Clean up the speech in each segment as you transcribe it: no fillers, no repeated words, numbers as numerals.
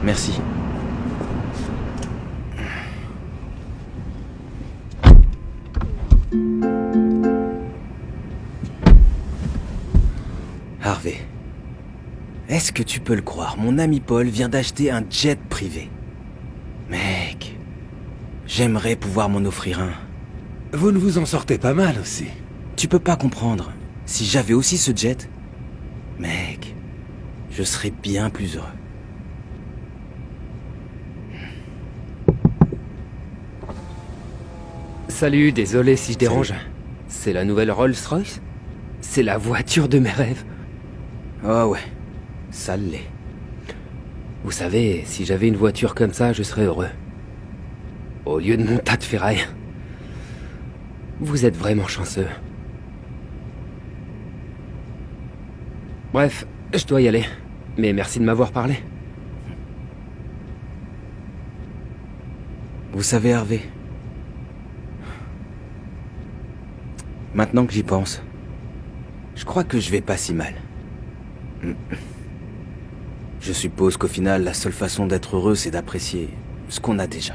Merci. Harvey, est-ce que tu peux le croire? Mon ami Paul vient d'acheter un jet privé. Mec, j'aimerais pouvoir m'en offrir un. Vous ne vous en sortez pas mal aussi. Tu peux pas comprendre. Si j'avais aussi ce jet, mec, je serais bien plus heureux. Salut, désolé si je dérange. C'est la nouvelle Rolls-Royce? C'est la voiture de mes rêves. Oh ouais, ça l'est. Vous savez, si j'avais une voiture comme ça, je serais heureux. Au lieu de mon tas de ferraille. Vous êtes vraiment chanceux. Bref, je dois y aller. Mais merci de m'avoir parlé. Vous savez, Harvey, maintenant que j'y pense, je crois que je vais pas si mal. Je suppose qu'au final, la seule façon d'être heureux, c'est d'apprécier ce qu'on a déjà.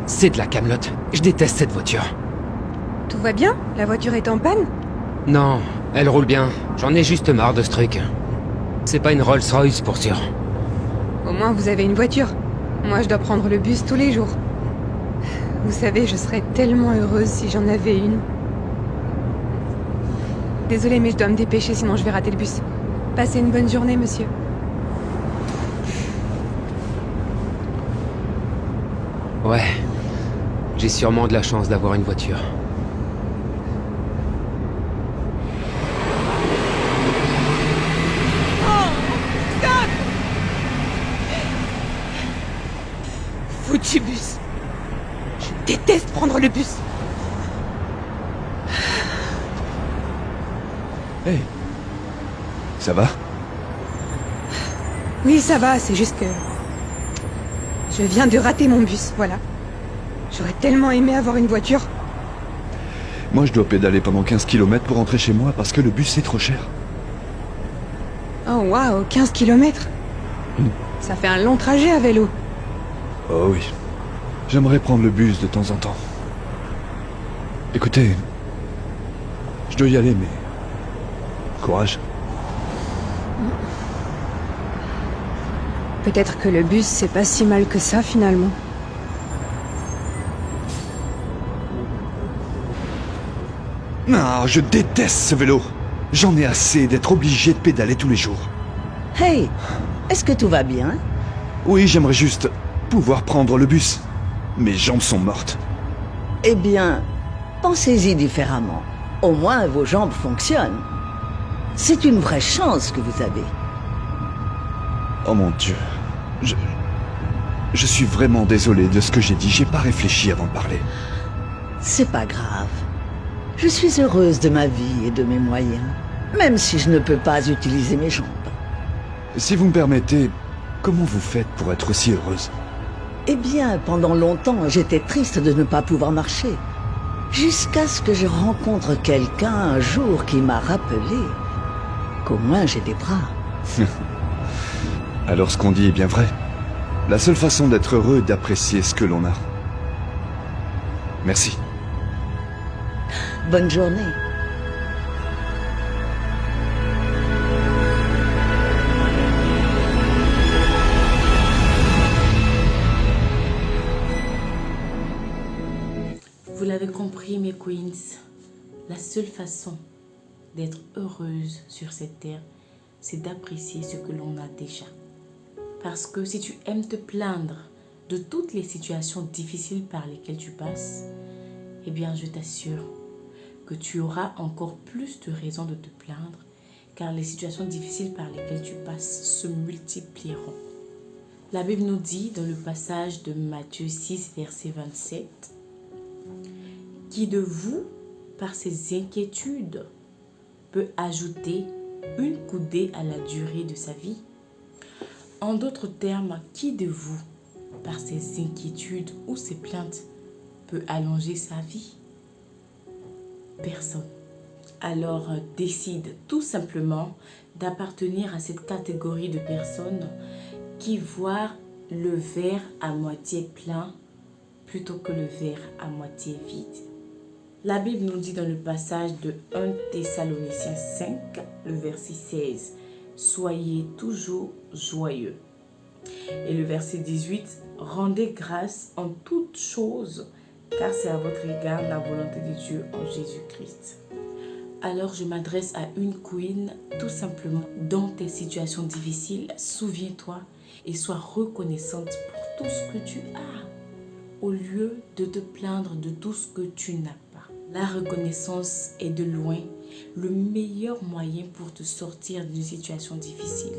C'est de la camelote. Je déteste cette voiture. Tout va bien? La voiture est en panne? Non, elle roule bien. J'en ai juste marre de ce truc. C'est pas une Rolls-Royce pour sûr. Au moins vous avez une voiture. Moi je dois prendre le bus tous les jours. Vous savez, je serais tellement heureuse si j'en avais une. Désolée mais je dois me dépêcher sinon je vais rater le bus. Passez une bonne journée, monsieur. Ouais. J'ai sûrement de la chance d'avoir une voiture. Foutu bus. Je déteste prendre le bus. Hey. Ça va? Oui, ça va, c'est juste que... je viens de rater mon bus, voilà. J'aurais tellement aimé avoir une voiture. Moi, je dois pédaler pendant 15 km pour rentrer chez moi parce que le bus est trop cher. Oh waouh, 15 km. Ça fait un long trajet à vélo. Oh oui. J'aimerais prendre le bus de temps en temps. Écoutez, je dois y aller, mais... courage. Peut-être que le bus, c'est pas si mal que ça, finalement. Non, je déteste ce vélo. J'en ai assez d'être obligé de pédaler tous les jours. Hey, est-ce que tout va bien? Oui, j'aimerais juste pouvoir prendre le bus. Mes jambes sont mortes. Eh bien, pensez-y différemment. Au moins, vos jambes fonctionnent. C'est une vraie chance que vous avez. Oh mon Dieu. Je suis vraiment désolé de ce que j'ai dit. J'ai pas réfléchi avant de parler. C'est pas grave. Je suis heureuse de ma vie et de mes moyens, même si je ne peux pas utiliser mes jambes. Si vous me permettez, comment vous faites pour être aussi heureuse? Eh bien, pendant longtemps, j'étais triste de ne pas pouvoir marcher. Jusqu'à ce que je rencontre quelqu'un un jour qui m'a rappelé qu'au moins j'ai des bras. Alors ce qu'on dit est bien vrai. La seule façon d'être heureux est d'apprécier ce que l'on a. Merci. Bonne journée. Vous l'avez compris, mes queens, la seule façon d'être heureuse sur cette terre, c'est d'apprécier ce que l'on a déjà. Parce que si tu aimes te plaindre de toutes les situations difficiles par lesquelles tu passes, eh bien je t'assure que tu auras encore plus de raisons de te plaindre, car les situations difficiles par lesquelles tu passes se multiplieront. La Bible nous dit dans le passage de Matthieu 6, verset 27, « Qui de vous, par ses inquiétudes, peut ajouter une coudée à la durée de sa vie ?» En d'autres termes, qui de vous, par ses inquiétudes ou ses plaintes, peut allonger sa vie? personne. Alors décide tout simplement d'appartenir à cette catégorie de personnes qui voient le verre à moitié plein plutôt que le verre à moitié vide. La Bible nous dit dans le passage de 1 Thessaloniciens 5, le verset 16, « Soyez toujours joyeux ». Et le verset 18, « Rendez grâce en toutes choses, car c'est à votre égard la volonté de Dieu en Jésus-Christ. » Alors je m'adresse à une queen, tout simplement, dans tes situations difficiles, souviens-toi et sois reconnaissante pour tout ce que tu as, au lieu de te plaindre de tout ce que tu n'as pas. La reconnaissance est de loin le meilleur moyen pour te sortir d'une situation difficile.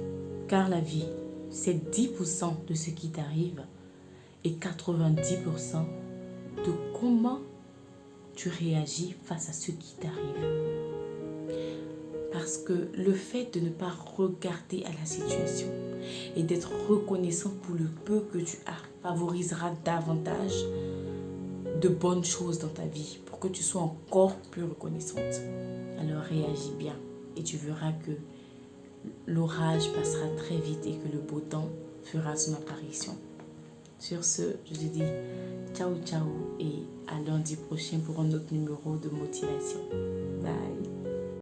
Car la vie, c'est 10% de ce qui t'arrive et 90% de comment tu réagis face à ce qui t'arrive. Parce que le fait de ne pas regarder à la situation et d'être reconnaissant pour le peu que tu as favorisera davantage de bonnes choses dans ta vie pour que tu sois encore plus reconnaissante. Alors réagis bien et tu verras que l'orage passera très vite et que le beau temps fera son apparition. Sur ce, je te dis ciao ciao et à lundi prochain pour un autre numéro de motivation. Bye.